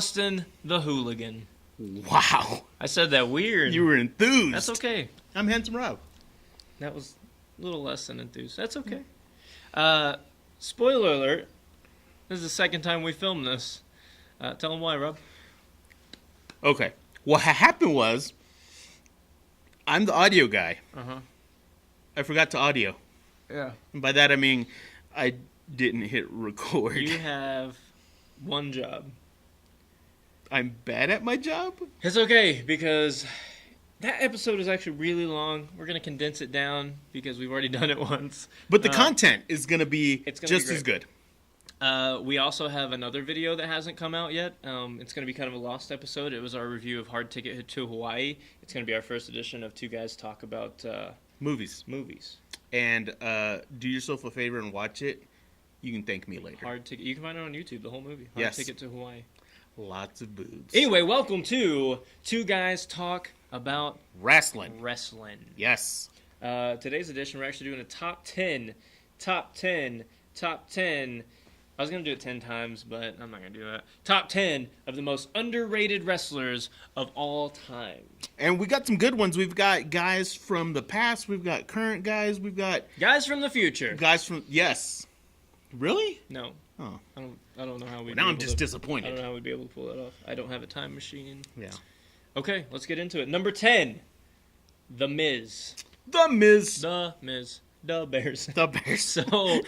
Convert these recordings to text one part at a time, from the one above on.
Austin the Hooligan. Wow. I said that weird. You were enthused. That's okay. I'm Handsome Rob. That was a little less than enthused. That's okay. Spoiler alert. This is the second time we filmed this. Tell them why, Rob. Okay. What happened was, I'm the audio guy. Uh-huh. I forgot to audio. Yeah. And by that I mean I didn't hit record. You have one job. I'm bad at my job? It's okay, because that episode is actually really long. We're going to condense it down because we've already done it once. But the content is going to be just be as good. We also have another video that hasn't come out yet. It's going to be kind of a lost episode. It was our review of Hard Ticket to Hawaii. It's going to be our first edition of two guys talk about movies. And do yourself a favor and watch it. You can thank me later. Hard Ticket. You can find it on YouTube, the whole movie. Hard Ticket to Hawaii. Lots of boobs. Anyway, welcome to Two Guys Talk About Wrestling. Yes. Today's edition, we're actually doing a top 10. I was going to do it 10 times, but I'm not going to do that. Top 10 of the most underrated wrestlers of all time. And we got some good ones. We've got guys from the past. We've got current guys. We've got... guys from the future. Guys from... Yes. Really? No. Oh. I don't know how we'd now I'm just disappointed. I don't know how we'd be able to pull that off. I don't have a time machine. Yeah. Okay, let's get into it. Number 10. The Miz. The Miz. The Miz. The Bears. The Bears. So...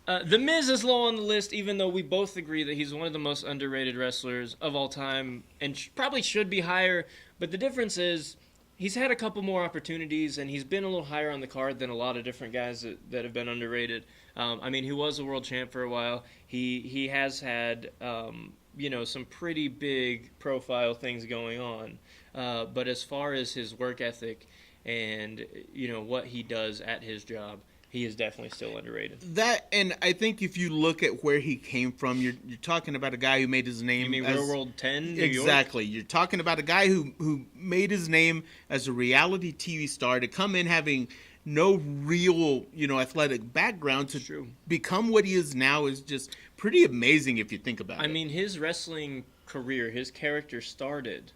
The Miz is low on the list, even though we both agree that he's one of the most underrated wrestlers of all time and probably should be higher. But the difference is he's had a couple more opportunities, and he's been a little higher on the card than a lot of different guys that have been underrated. I mean, he was a world champ for a while. He has had, some pretty big profile things going on. But as far as his work ethic and, what he does at his job, he is definitely still underrated. That, and I think if you look at where he came from, you're talking about a guy who made his name. You mean Real World 10, New exactly. York? You're talking about a guy who made his name as a reality TV star to come in having no real, athletic background to become what he is now is just pretty amazing if you think about it. I mean, his wrestling career, his character started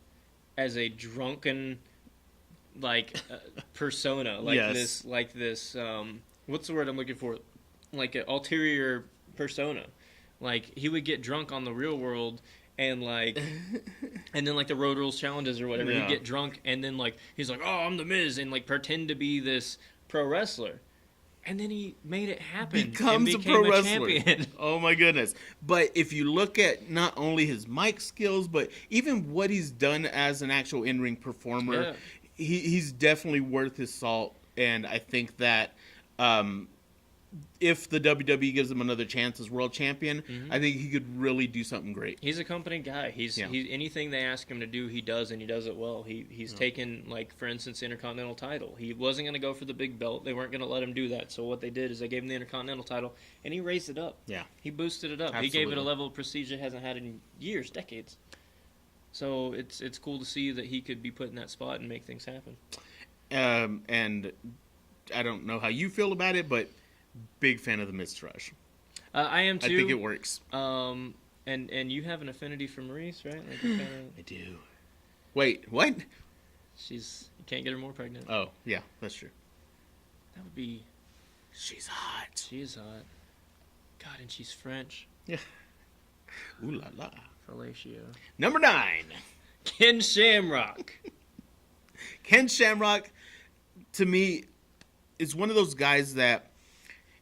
as a drunken, persona, this. What's the word I'm looking for? Like an ulterior persona. Like, he would get drunk on the Real World and, and then, the Road Rules challenges or whatever. Yeah. He'd get drunk and then, he's like, oh, I'm the Miz, and, pretend to be this pro wrestler. And then he made it happen. Becomes and a pro wrestler. Champion. Oh, my goodness. But if you look at not only his mic skills, but even what he's done as an actual in-ring performer, he's definitely worth his salt. And I think that... if the WWE gives him another chance as world champion, I think he could really do something great. He's a company guy. He's anything they ask him to do, he does, and he does it well. He's taken, for instance, the Intercontinental title. He wasn't going to go for the big belt. They weren't going to let him do that. So what they did is they gave him the Intercontinental title, and he raised it up. Yeah. He boosted it up. Absolutely. He gave it a level of prestige it hasn't had in years, decades. So it's cool to see that he could be put in that spot and make things happen. And I don't know how you feel about it, but big fan of the Miz Rush. I am too. I think it works. And you have an affinity for Maurice, right? I do. Wait, what? You can't get her more pregnant. Oh, yeah, that's true. That would be... She's hot. She is hot. God, and she's French. Yeah. Ooh la la. Fellatio. Number 9. Ken Shamrock. Ken Shamrock, to me, is one of those guys that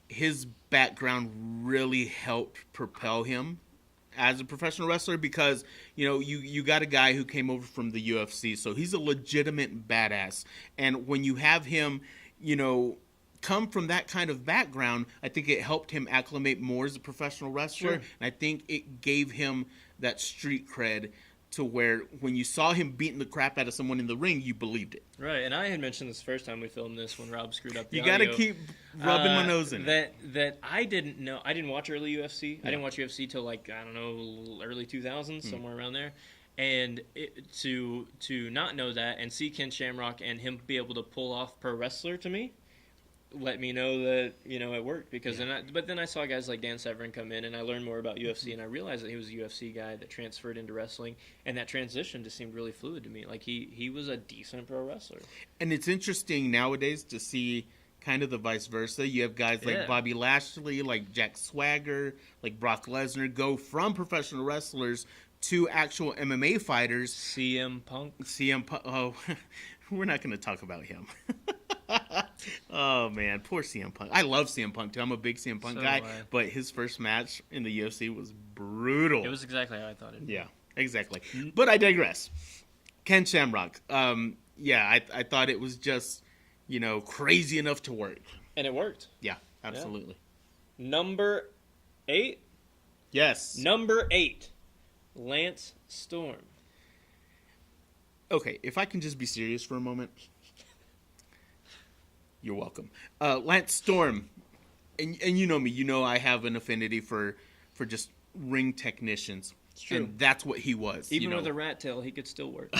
his background really helped propel him as a professional wrestler because, you got a guy who came over from the UFC, so he's a legitimate badass. And when you have him, come from that kind of background, I think it helped him acclimate more as a professional wrestler. Sure. And I think it gave him that street cred to where when you saw him beating the crap out of someone in the ring, you believed it. Right, and I had mentioned this first time we filmed this when Rob screwed up the audio. You got to keep rubbing my nose in it. That I didn't know. I didn't watch early UFC. Yeah. I didn't watch UFC till early 2000s, somewhere around there. And to not know that and see Ken Shamrock and him be able to pull off pro wrestler to me let me know that it worked because then I saw guys like Dan Severn come in and I learned more about UFC and I realized that he was a UFC guy that transferred into wrestling and that transition just seemed really fluid to me. Like he was a decent pro wrestler. And it's interesting nowadays to see kind of the vice versa. You have guys like Bobby Lashley, like Jack Swagger, like Brock Lesnar go from professional wrestlers to actual MMA fighters. CM Punk. Oh, we're not going to talk about him. Oh, man. Poor CM Punk. I love CM Punk, too. I'm a big CM Punk guy. But his first match in the UFC was brutal. It was exactly how I thought it'd be. Yeah, exactly. But I digress. Ken Shamrock. I thought it was just, crazy enough to work. And it worked. Yeah, absolutely. Yeah. Number 8? Yes. Number 8. Lance Storm. Okay, if I can just be serious for a moment. You're welcome. Lance Storm, and you know me, I have an affinity for just ring technicians. It's true. And that's what he was. Even with a rat tail, he could still work.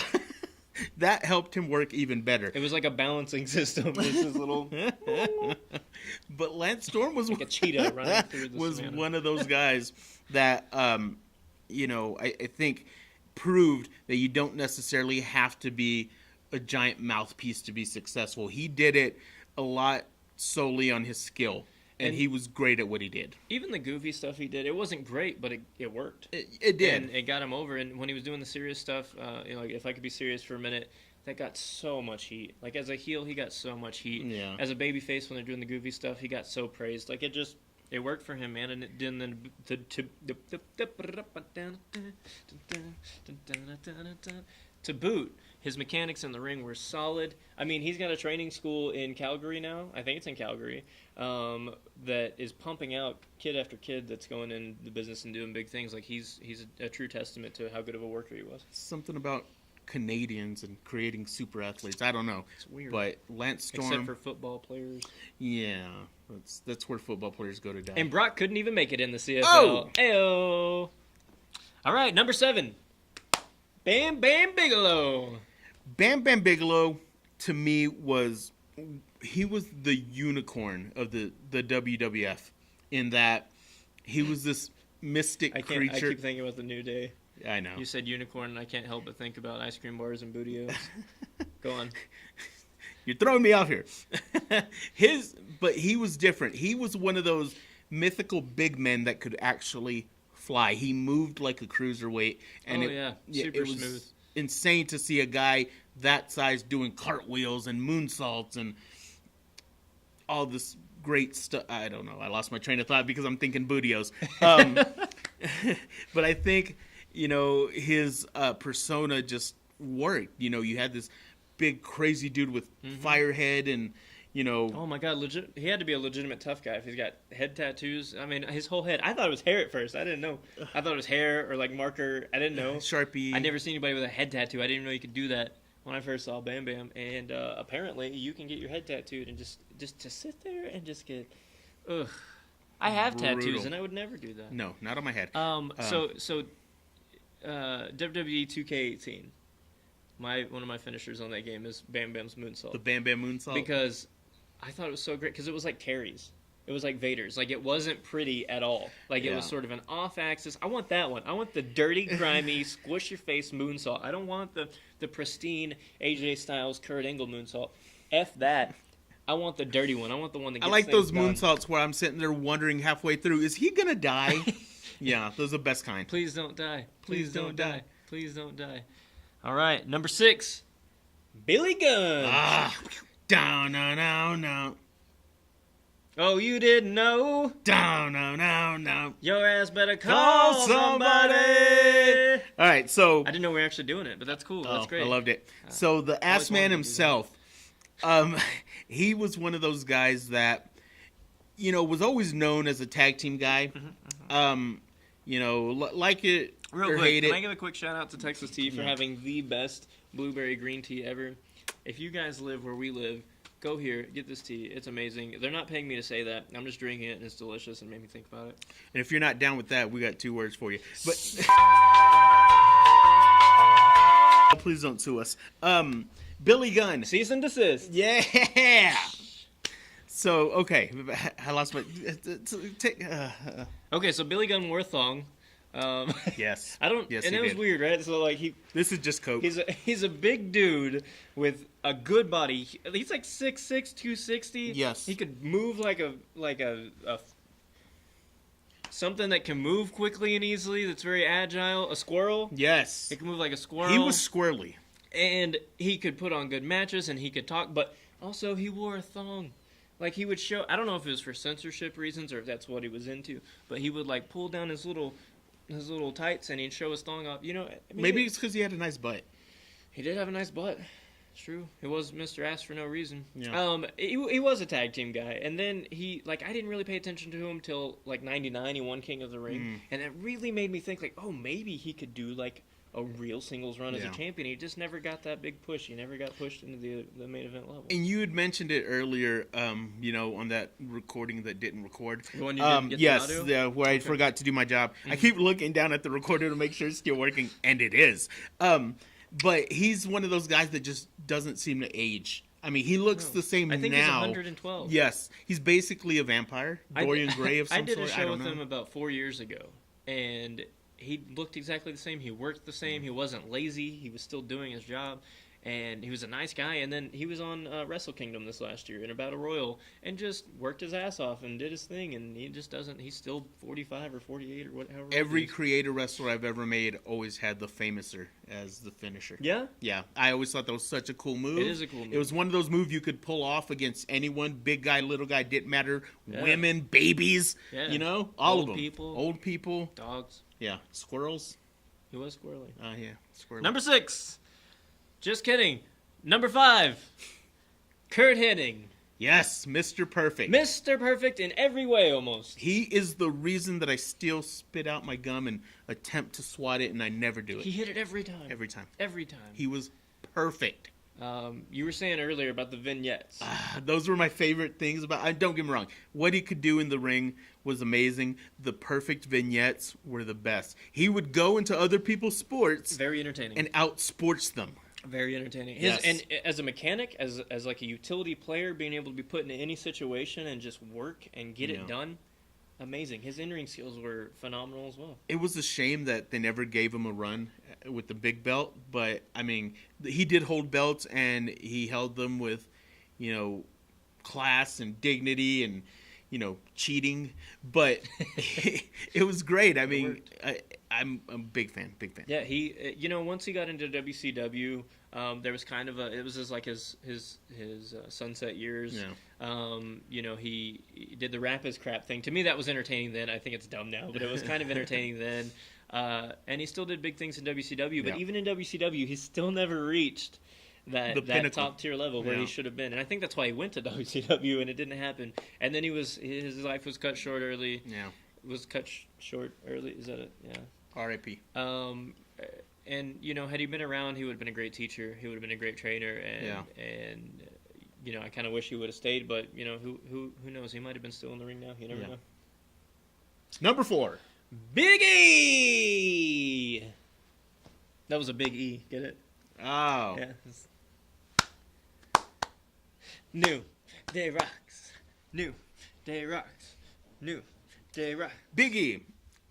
That helped him work even better. It was like a balancing system. This is little. But Lance Storm was like a cheetah running through the savannah. One of those guys that, I think proved that you don't necessarily have to be a giant mouthpiece to be successful. He did it a lot solely on his skill, and he was great at what he did. Even the goofy stuff he did, it wasn't great, but it worked. It did. And it got him over. And when he was doing the serious stuff, like If I Could Be Serious for a Minute, that got so much heat. Like, as a heel, he got so much heat. Yeah. As a babyface, when they're doing the goofy stuff, he got so praised. Like, it worked for him, man. And it didn't. To boot, his mechanics in the ring were solid. I mean, he's got a training school in Calgary now. I think it's in Calgary. That is pumping out kid after kid that's going in the business and doing big things. Like, he's a true testament to how good of a worker he was. Something about Canadians and creating super athletes. I don't know. It's weird. But Lance Storm. Except for football players. Yeah. That's where football players go to die. And Brock couldn't even make it in the CFL. Oh! Ayo! All right, number 7. Bam Bam Bigelow. Bam Bam Bigelow, to me, was the unicorn of the WWF in that he was this mystic creature. I keep thinking about the New Day. I know. You said unicorn, and I can't help but think about ice cream bars and bootios. Go on. You're throwing me off here. But he was different. He was one of those mythical big men that could actually fly. He moved like a cruiserweight, and super smooth. Insane to see a guy that size doing cartwheels and moonsaults and all this great stuff. I don't know. I lost my train of thought because I'm thinking bootios. But I think his persona just worked. You had this big crazy dude with fire head and. Oh my God! He had to be a legitimate tough guy if he's got head tattoos. I mean, his whole head. I thought it was hair at first. I didn't know. I thought it was hair or like marker. I didn't know. Sharpie. I never seen anybody with a head tattoo. I didn't even know you could do that when I first saw Bam Bam. And apparently, you can get your head tattooed and just to sit there and just get. Ugh. I have tattoos and I would never do that. No, not on my head. So WWE 2K18. One of my finishers on that game is Bam Bam's moonsault. The Bam Bam moonsault. Because I thought it was so great because it was like Terry's. It was like Vader's. Like, it wasn't pretty at all. Like, it was sort of an off-axis. I want that one. I want the dirty, grimy, squish-your-face moonsault. I don't want the pristine AJ Styles, Kurt Angle moonsault. F that. I want the dirty one. I want the one that gets I like those done. moonsaults where I'm sitting there wondering halfway through, is he going to die? Yeah, those are the best kind. Please don't die. Please don't die. Please don't die. All right, number 6. Billy Gunn. Down, no. Oh, you didn't know? Down, no. Your ass better call somebody. All right, so I didn't know we were actually doing it, but that's cool. That's great. I loved it. So the Ass Man himself, he was one of those guys that, was always known as a tag team guy. Like it Real or quick, hate can it. I give a quick shout out to Texas Tea for having the best blueberry green tea ever? If you guys live where we live, go here, get this tea. It's amazing. They're not paying me to say that. I'm just drinking it, and it's delicious, and made me think about it. And if you're not down with that, we got 2 words for you. But please don't sue us. Billy Gunn. Cease and desist. Yeah. So okay, I lost my. Take, Okay, so Billy Gunn wore a thong. yes. I don't, Yes, and he it was did. weird, right? So like This is just coke. he's a big dude with a good body. He's like 6'6", 260. Yes. He could move like a something that can move quickly and easily. That's very agile. A squirrel. Yes. He can move like a squirrel. He was squirrely. And he could put on good matches and he could talk, but also he wore a thong. Like he would show, I don't know if it was for censorship reasons or if that's what he was into, but he would like pull down his little tights and he'd show his thong off. You know, I mean, Maybe it's because he had a nice butt. he did have a nice butt. It's true. He was Mr. Ass for no reason. Yeah. He was a tag team guy, and then I didn't really pay attention to him till like '99. He won King of the Ring, and it really made me think like, oh, maybe he could do like a real singles run as a champion. He just never got that big push. He never got pushed into the main event level. And you had mentioned it earlier, on that recording that didn't record. The one you didn't get yes, the audio? where I forgot to do my job. I keep looking down at the recorder to make sure it's still working, and it is. But he's one of those guys that just doesn't seem to age. I mean, he looks the same now. I think he's 112. Yes, he's basically a vampire, Dorian Gray of some I did sort. a show with him about 4 years ago, and he looked exactly the same. He worked the same. He wasn't lazy. He was still doing his job, and he was a nice guy. And then he was on Wrestle Kingdom this last year in a Battle Royal and just worked his ass off and did his thing. And he just doesn't. He's still 45 or 48 or whatever. Every creator wrestler I've ever made always had the famouser as the finisher. Yeah? Yeah. I always thought that was such a cool move. It is a cool move. It was one of those moves you could pull off against anyone. Big guy, little guy, didn't matter. Yeah. Women, babies, all of them. Old people. Dogs. Yeah. Squirrels. He was squirrely. Yeah. Squirrely. Number 6. Just kidding. Number 5. Kurt Hennig. Yes, Mr. Perfect. Mr. Perfect in every way, almost. He is the reason that I still spit out my gum and attempt to swat it, and I never do it. He hit it every time. Every time. Every time. He was perfect. You were saying earlier about the vignettes. Those were my favorite things about. Don't get me wrong. What he could do in the ring was amazing. The perfect vignettes were the best. He would go into other people's sports. Very entertaining. And outsports them. Very entertaining. Yes. And as a mechanic, as like a utility player, being able to be put into any situation and just work and get it done, amazing. His in-ring skills were phenomenal as well. It was a shame that they never gave him a run with the big belt, but I mean, he did hold belts and he held them with, class and dignity and, cheating. But it was great. I mean, I'm a big fan. Yeah, he, once he got into WCW, there was kind of it was just like his sunset years. Yeah. He did the rap is crap thing. To me, that was entertaining then. I think it's dumb now, but it was kind of entertaining then. And he still did big things in WCW, but even in WCW, he still never reached that top tier level where he should have been. And I think that's why he went to WCW and it didn't happen. And then his life was cut short early. Yeah. Was cut short early. Is that it? Yeah. R.I.P. And had he been around, he would have been a great teacher. He would have been a great trainer. And I kind of wish he would have stayed. But who knows? He might have been still in the ring now. You never know. Number 4, Big E. That was a big E. Get it? Oh. Yeah. New Day Rocks. New Day Rocks. New Day Rocks. Big E.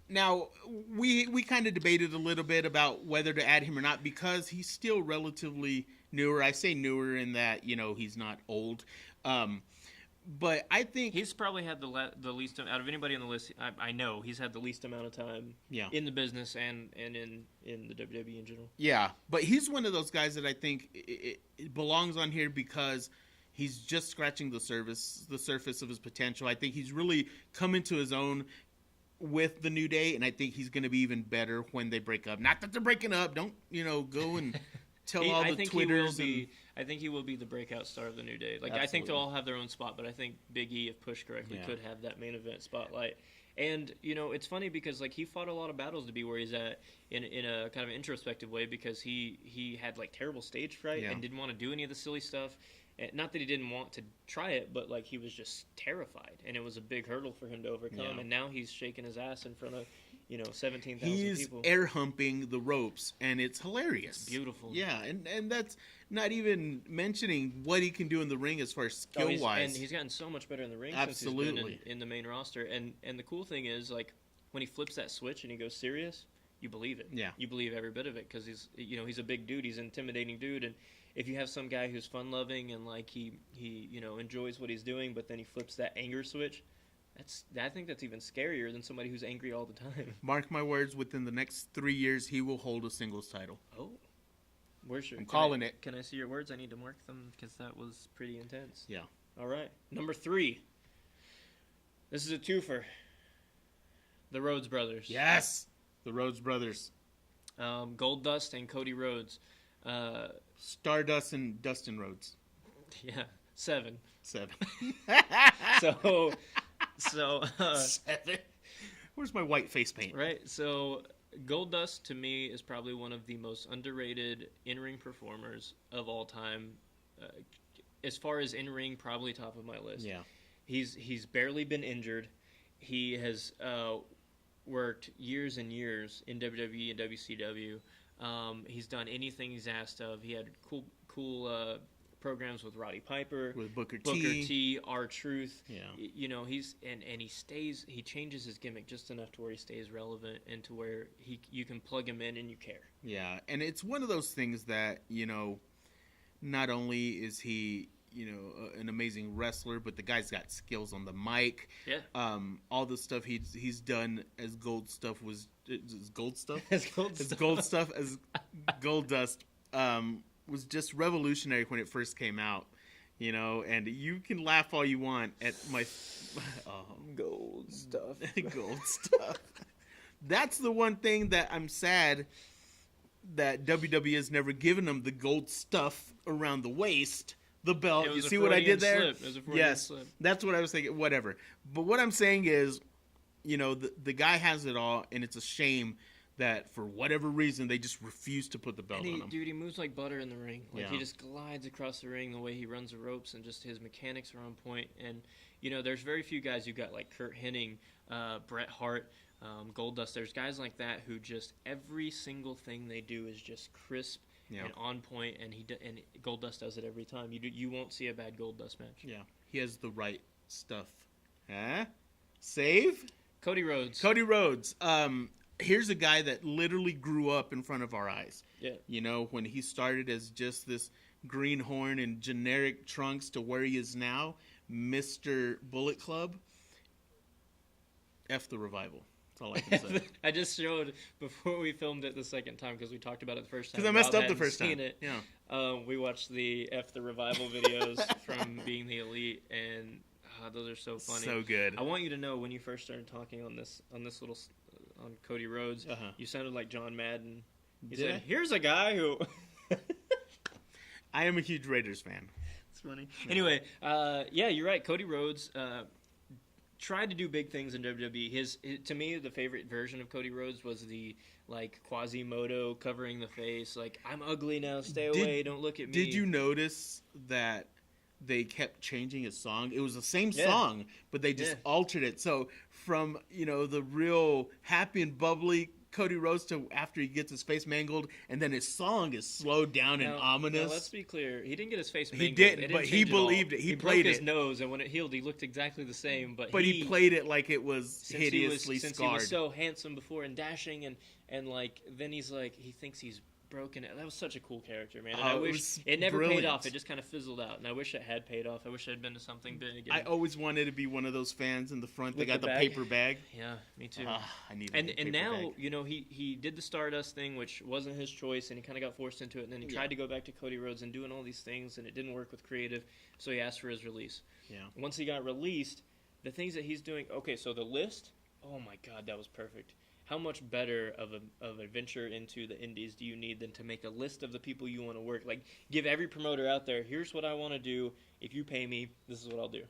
Now, we kind of debated a little bit about whether to add him or not because he's still relatively newer. I say newer in that, he's not old. But I think he's probably had the least out of anybody on the list. I know he's had the least amount of time in the business and in the WWE in general. Yeah, but he's one of those guys that I think it belongs on here because he's just scratching the surface of his potential. I think he's really come into his own with the New Day, and I think he's going to be even better when they break up. Not that they're breaking up. Don't go and tell all the Twitters. I think he will be the breakout star of the New Day. Like, absolutely. I think they'll all have their own spot, but I think Big E, if pushed correctly, could have that main event spotlight. And it's funny because like he fought a lot of battles to be where he's at in a kind of introspective way because he had like terrible stage fright and didn't want to do any of the silly stuff. Not that he didn't want to try it, but like he was just terrified, and it was a big hurdle for him to overcome. And now he's shaking his ass in front of 17,000 He's people. air humping the ropes, and it's hilarious. It's beautiful. Yeah, and that's not even mentioning what he can do in the ring as far as skill wise. And he's gotten so much better in the ring Absolutely. since he's been in the main roster. And the cool thing is, like, when he flips that switch and he goes serious, you believe it. Yeah. You believe every bit of it because he's a big dude. He's an intimidating dude. And if you have some guy who's fun-loving and, like, he enjoys what he's doing, but then he flips that anger switch, I think that's even scarier than somebody who's angry all the time. Mark my words, within the next 3 years, he will hold a singles title. Oh. I'm calling it. Can I see your words? I need to mark them because that was pretty intense. Yeah. All right. Number 3. This is a twofer. The Rhodes Brothers. Yes! The Rhodes Brothers. Goldust and Cody Rhodes. Stardust and Dustin Rhodes. Yeah, 7. 7. So 7. Where's my white face paint? right. So Goldust to me is probably one of the most underrated in-ring performers of all time. As far as in-ring, probably top of my list. Yeah. He's barely been injured. He has worked years and years in WWE and WCW. He's done anything he's asked of. He had cool programs with Roddy Piper, With Booker T, R-Truth. Yeah. He changes his gimmick just enough to where he stays relevant and to where you can plug him in and you care. Yeah, and it's one of those things that, not only is he, an amazing wrestler, but the guy's got skills on the mic. Yeah. All the stuff he's done as Gold Stuff was Gold Stuff? As Gold as Stuff. Gold Stuff as Gold Dust was just revolutionary when it first came out. And you can laugh all you want at my Gold Stuff. Gold Stuff. That's the one thing that I'm sad that WWE has never given him, the gold stuff around the waist, the belt. It You was a see what I did Freudian there? slip. It was a Freudian Yes, slip. that's what I was thinking. Whatever. But what I'm saying is, the guy has it all, and it's a shame that for whatever reason they just refuse to put the belt on him. Dude, he moves like butter in the ring. Like, Yeah. he just glides across the ring, the way he runs the ropes, and just his mechanics are on point. And, there's very few guys who got like Kurt Hennig, Bret Hart, Goldust. There's guys like that who just every single thing they do is just crisp Yeah. and on point, and and Goldust does it every time. You won't see a bad Goldust match. Yeah, he has the right stuff. Huh? Save? Cody Rhodes. Cody Rhodes. Here's a guy that literally grew up in front of our eyes. Yeah. When he started as just this greenhorn in generic trunks to where he is now, Mr. Bullet Club. F the revival. That's all I can say. I just showed before we filmed it the second time because we talked about it the first time. Because I messed Rob up the hadn't first time. seen it. Yeah. We watched the F the Revival videos from Being the Elite, and those are so funny. So good. I want you to know when you first started talking on this little on Cody Rhodes, you sounded like John Madden. You Did said, I? "Here's a guy who." I am a huge Raiders fan. It's funny. Anyway, yeah, you're right. Cody Rhodes tried to do big things in WWE. To me, the favorite version of Cody Rhodes was the like Quasimodo covering the face, like I'm ugly now, stay away, don't look at me. Did you notice that they kept changing his song? It was the same Yeah. song, but they just altered it. So from the real happy and bubbly Cody Rhodes to after he gets his face mangled, and then his song is slowed down and ominous. Now, let's be clear. He didn't get his face He mangled. didn't, It but he change at all. believed it. He broke played his it. nose, and when it healed, he looked exactly the same. But he played it like it was since hideously since scarred. he was so handsome before and dashing, and like then he's like he thinks he's broken. That was such a cool character, man. And I it wish was it never brilliant. paid off. It just kind of fizzled out, and I wish it had paid off. I wish it had been to something big. I always wanted to be one of those fans in the front that With got the the bag? paper bag. Yeah, me too. I need And now, he did the Stardust thing, which wasn't his choice, and he kind of got forced into it. And then he tried to go back to Cody Rhodes and doing all these things, and it didn't work with creative, so he asked for his release. Yeah. Once he got released, the things that he's doing. Okay, so the list. Oh my God, that was perfect. How much better of a venture into the indies do you need than to make a list of the people you want to work? Like, give every promoter out there, here's what I want to do. If you pay me, this is what I'll do.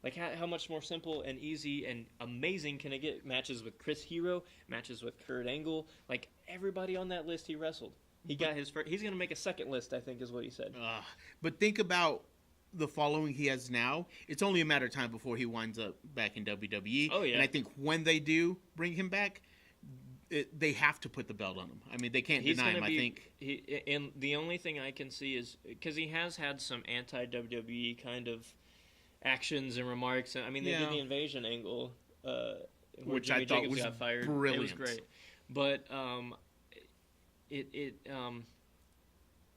Like, how much more simple and easy and amazing can it get? Matches with Chris Hero, matches with Kurt Angle. Like, everybody on that list he wrestled. He got his first. He's going to make a second list, I think, is what he said. But think about the following he has now. It's only a matter of time before he winds up back in WWE. Oh, yeah. And I think when they do bring him back, they have to put the belt on him. I mean, they can't He's deny gonna him. be, I think. and the only thing I can see is because he has had some anti-WWE kind of actions and remarks. I mean, they did the invasion angle, where Which Jimmy I thought Jacobs was got fired. brilliant. It was great, but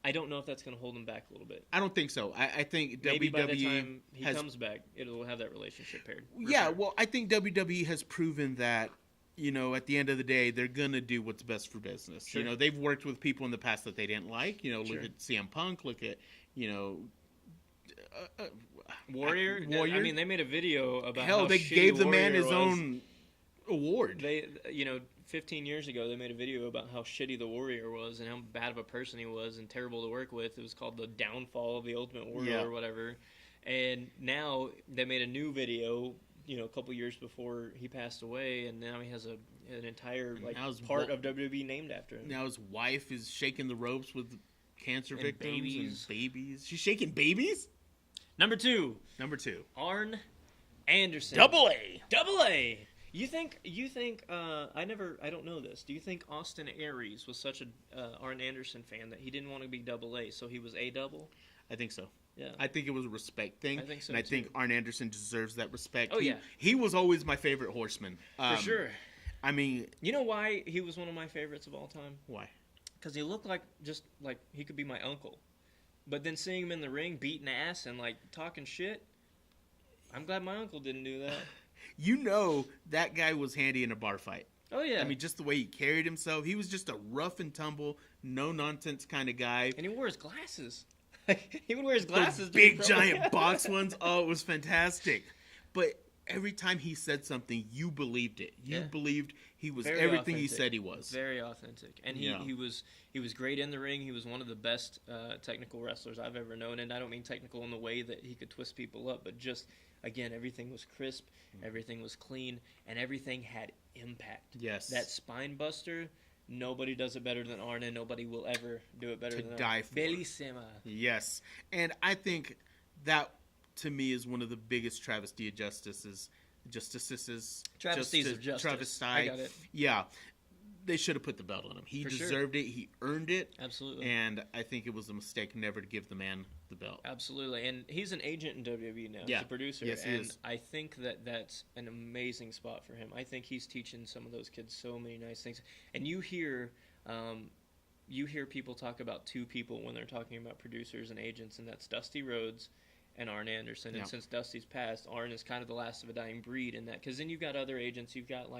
I don't know if that's going to hold him back a little bit. I don't think so. I think Maybe WWE by the time he has, comes back, it'll have that relationship paired. Yeah, well, I think WWE has proven that, at the end of the day, they're going to do what's best for business. Sure. They've worked with people in the past that they didn't like. Look Sure. at CM Punk, look at, Warrior. I mean, they made a video about hell, how they shitty gave the man Warrior his was. own award. They, 15 years ago, they made a video about how shitty the Warrior was and how bad of a person he was and terrible to work with. It was called The Downfall of the Ultimate Warrior or whatever. And now they made a new video, a couple years before he passed away, and now he has an entire part of WWE named after him. Now his wife is shaking the ropes with cancer victims babies. and babies. She's shaking babies? Number two, Arn Anderson. Double A. Double A. You think? I don't know this. Do you think Austin Aries was such a Arn Anderson fan that he didn't want to be Double A, so he was A double? I think so. Yeah. I think it was a respect thing. I think so, and I too. think Arn Anderson deserves that respect. Oh, yeah. He was always my favorite horseman. For sure. I mean, You know why he was one of my favorites of all time? why? Because he looked like he could be my uncle. But then seeing him in the ring beating ass and talking shit, I'm glad my uncle didn't do that. That guy was handy in a bar fight. Oh yeah. I mean, just the way he carried himself. He was just a rough and tumble, no nonsense kind of guy. And he wore his glasses. He would wear his glasses. Those big giant box ones. Oh, it was fantastic. But every time he said something, you believed it. You believed he was Very everything he authentic. said he was. Very authentic, and he was great in the ring. He was one of the best technical wrestlers I've ever known, and I don't mean technical in the way that he could twist people up, but just again, everything was crisp, everything was clean, and everything had impact. Yes. That spine buster. Nobody does it better than Arn, and nobody will ever do it better than die Arn. for. Bellissima. Yes. And I think that, to me, is one of the biggest travesty of justices. Travesties of justice. Travesty. I got it. Yeah. They should have put the belt on him. He deserved it. He earned it. Absolutely. And I think it was a mistake never to give the man the belt. Absolutely. And he's an agent in WWE now. Yeah. He's a producer. Yes, he and is. I think that that's an amazing spot for him. I think he's teaching some of those kids so many nice things. And you hear people talk about two people when they're talking about producers and agents, and that's Dusty Rhodes and Arn Anderson. Yeah. And since Dusty's passed, Arn is kind of the last of a dying breed in that. Because then you've got other agents. You've got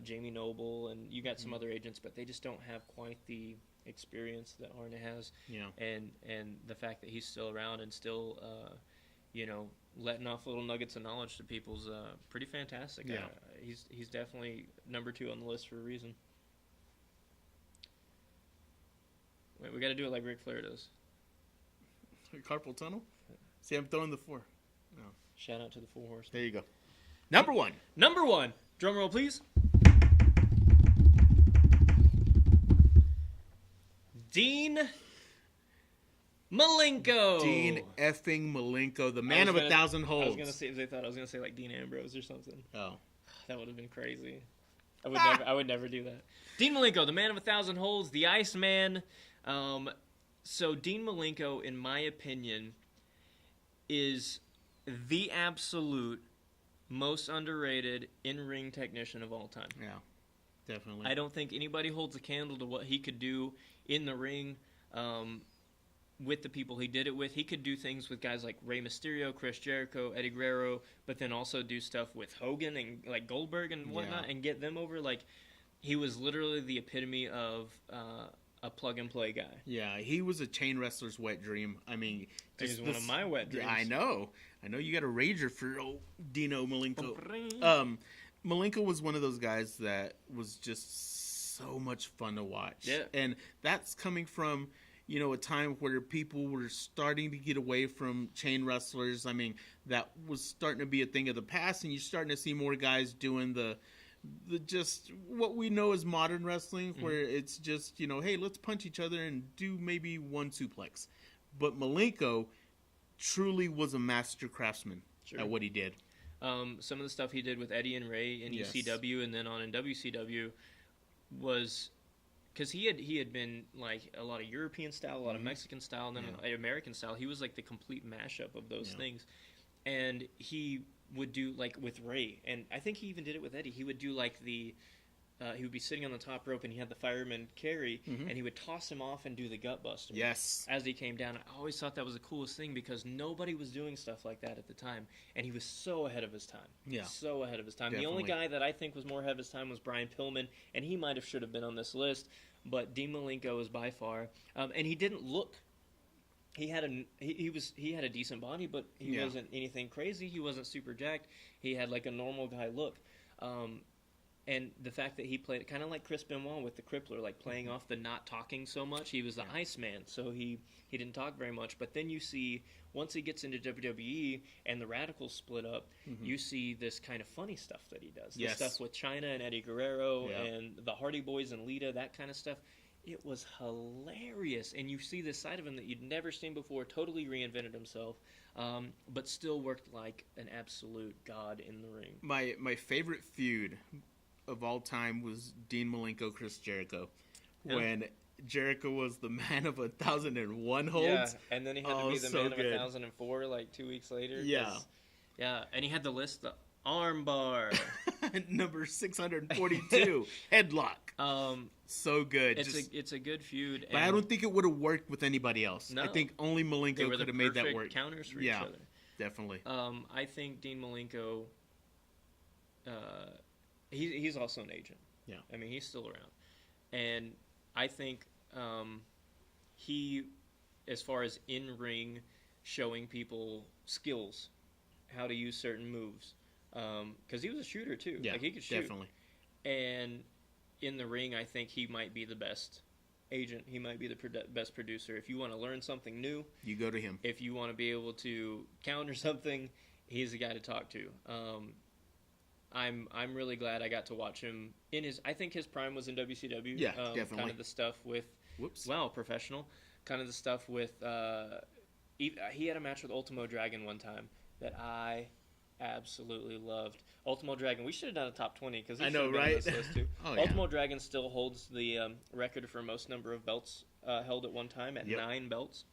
Jamie Noble, and you got some other agents, but they just don't have quite the experience that Arn has. Yeah. And the fact that he's still around and still, letting off little nuggets of knowledge to people's pretty fantastic. Yeah. He's definitely number 2 on the list for a reason. Wait, we got to do it like Ric Flair does. Carpal tunnel? See, I'm throwing the 4. No. Shout out to the 4 Horsemen. There you go. Number 1. Number 1. Drum roll, please. Dean Malenko. Dean effing Malenko, the man of 1,000 holds. I was gonna say if they thought I was gonna say like Dean Ambrose or something. Oh. That would have been crazy. I would never do that. Dean Malenko, the man of 1,000 holds, the Iceman. So Dean Malenko, in my opinion, is the absolute most underrated in-ring technician of all time. Yeah, definitely. I don't think anybody holds a candle to what he could do in the ring with the people he did it with. He could do things with guys like Rey Mysterio, Chris Jericho, Eddie Guerrero, but then also do stuff with Hogan and Goldberg and whatnot and get them over. He was literally the epitome of a plug-and-play guy. Yeah, he was a chain wrestler's wet dream. I mean, He's one of my wet dreams. I know you got a rager for old Dino Malenko. Malenko was one of those guys that was just so much fun to watch. Yeah. And that's coming from, a time where people were starting to get away from chain wrestlers. I mean, that was starting to be a thing of the past, and you're starting to see more guys doing the just what we know as modern wrestling, where it's just, hey, let's punch each other and do maybe one suplex. But Malenko truly was a master craftsman at what he did. Some of the stuff he did with Eddie and Ray in ECW and then on in WCW, was because he had been like a lot of European style, a lot of Mexican style, and then American style. He was like the complete mashup of those things, and he would do like with Ray, and I think he even did it with Eddie. He would do like the he would be sitting on the top rope, and he had the fireman carry, and he would toss him off and do the gut buster. Yes. As he came down, I always thought that was the coolest thing because nobody was doing stuff like that at the time, and he was so ahead of his time. Yeah. So ahead of his time. Definitely. The only guy that I think was more ahead of his time was Brian Pillman, and he might have should have been on this list, but Dean Malenko is by far, and he didn't look. He had a decent body, but he wasn't anything crazy. He wasn't super jacked. He had like a normal guy look. And the fact that he played kind of like Chris Benoit with the Crippler, like playing off the not talking so much. He was the Iceman, so he didn't talk very much. But then you see, once he gets into WWE and the Radicals split up, you see this kind of funny stuff that he does. The stuff with Chyna and Eddie Guerrero and the Hardy Boys and Lita, that kind of stuff. It was hilarious. And you see this side of him that you'd never seen before, totally reinvented himself, but still worked like an absolute god in the ring. My favorite feud of all time was Dean Malenko, Chris Jericho, when Jericho was the man of 1,001 holds. Yeah, and then he had to be the man of 1,004 like 2 weeks later. Yeah, and he had the list, the arm bar, number 642, headlock. So good. It's a good feud, but I don't think it would have worked with anybody else. No. I think only Malenko could have made that work. Counters for each other. Definitely. I think Dean Malenko. He's also an agent. Yeah. I mean, he's still around. And I think he, as far as in-ring showing people skills, how to use certain moves, because he was a shooter too. Yeah, like, he could shoot. Definitely. And in the ring, I think he might be the best agent. He might be the best producer. If you want to learn something new, you go to him. If you want to be able to counter something, he's the guy to talk to. I'm really glad I got to watch him in his. I think his prime was in WCW. Yeah, definitely. Kind of the stuff with. Wow, professional. Kind of the stuff with. He had a match with Ultimo Dragon one time that I absolutely loved. Ultimo Dragon. We should have done a top 20 because I know, right? On this list too. Ultimo Dragon still holds the record for most number of belts held at one time at 9 belts.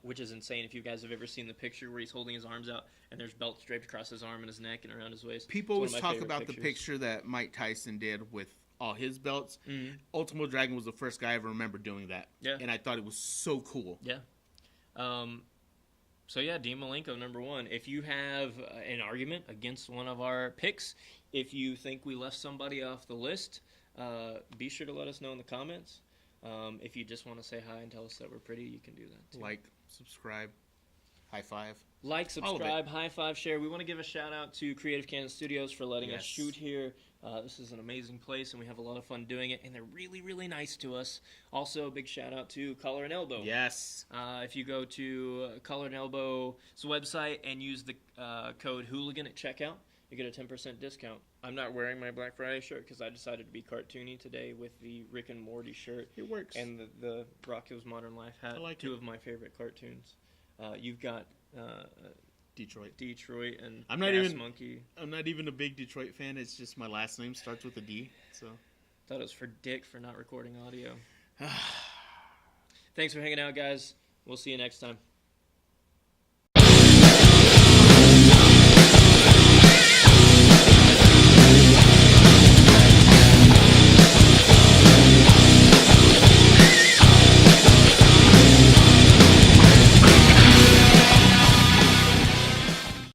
Which is insane. If you guys have ever seen the picture where he's holding his arms out and there's belts draped across his arm and his neck and around his waist. People always talk about the picture that Mike Tyson did with all his belts. Ultimo Dragon was the first guy I ever remember doing that. Yeah. And I thought it was so cool. Yeah. So yeah, Dean Malenko, number 1. If you have an argument against one of our picks, if you think we left somebody off the list, be sure to let us know in the comments. If you just want to say hi and tell us that we're pretty, you can do that too. Like, subscribe, high five. Like, subscribe, high five, share. We want to give a shout out to Creative Kansas Studios for letting us shoot here. This is an amazing place, and we have a lot of fun doing it, and they're really, really nice to us. Also, a big shout out to Collar and Elbow. Yes. If you go to Collar and Elbow's website and use the code Hooligan at checkout, you get a 10% discount. I'm not wearing my Black Friday shirt because I decided to be cartoony today with the Rick and Morty shirt. It works. And the Rocco's Modern Life hat. I like two of my favorite cartoons. You've got Detroit and I'm not Gas even Monkey. I'm not even a big Detroit fan. It's just my last name starts with a D. So Thought it was for Dick for not recording audio. Thanks for hanging out, guys. We'll see you next time.